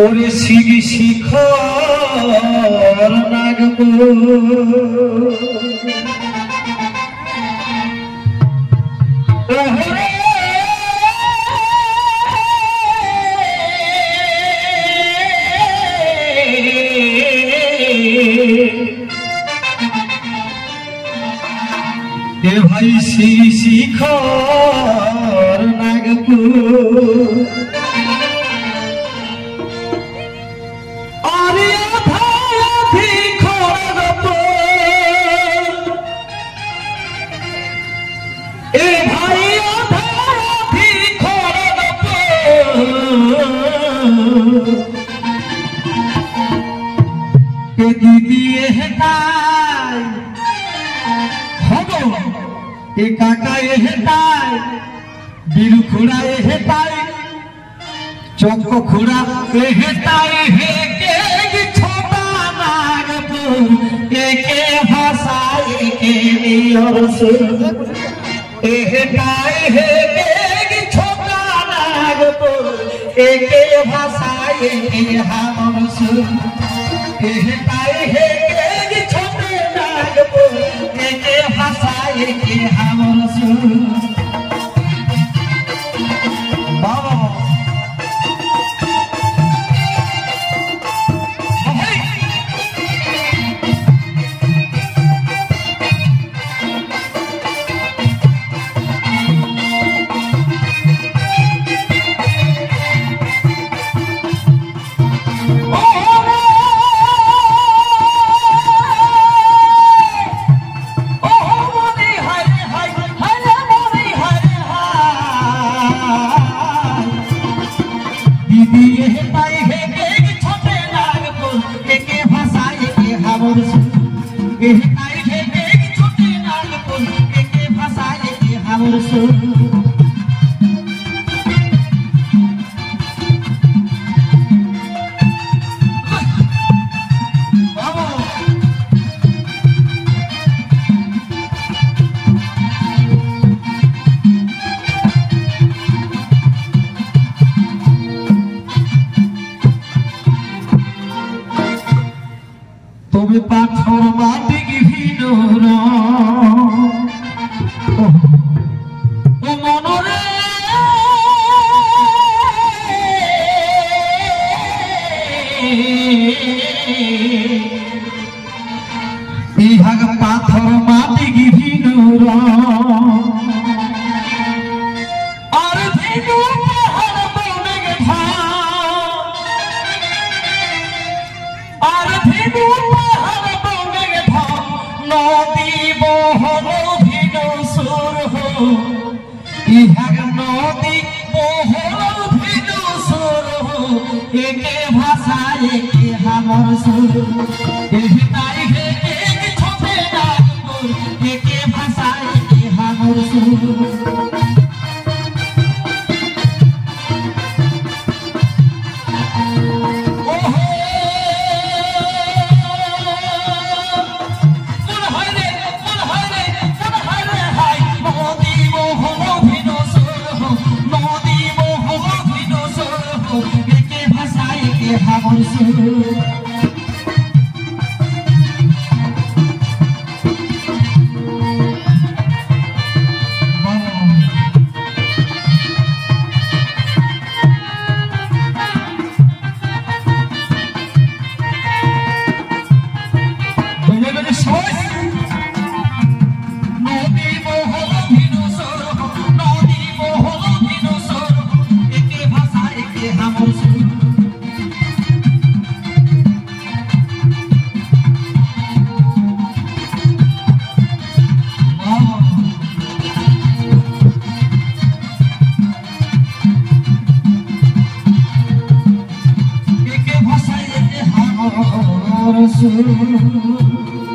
ওরে শিখি শিখর নাগবো এ ভাই শিখি শিখর নাগবো काका हेटाय बिरु खुड़ा हेटाय चौको खुड़ा हेटाय हे के छोटा नागपुर के भाषाई के नियर से हेटाय हे के छोटा नागपुर के भाषाई के हम से हेटाय हे के छोटे नागपुर के भाषाई के हम तबे पाथर माटी गिभिनर ओ मनरे बिहाग पाथर माटी गिभिनर और धेनु पहाड़ बने घा और धेनु नदी बहन भिनो सुर हो इहाग नदी बहन भिनो सुर हो एके भाषा एके हमर सुर एहिताई हे एक छोटे नागपुर एके भाषा एके हमर सुर Rasul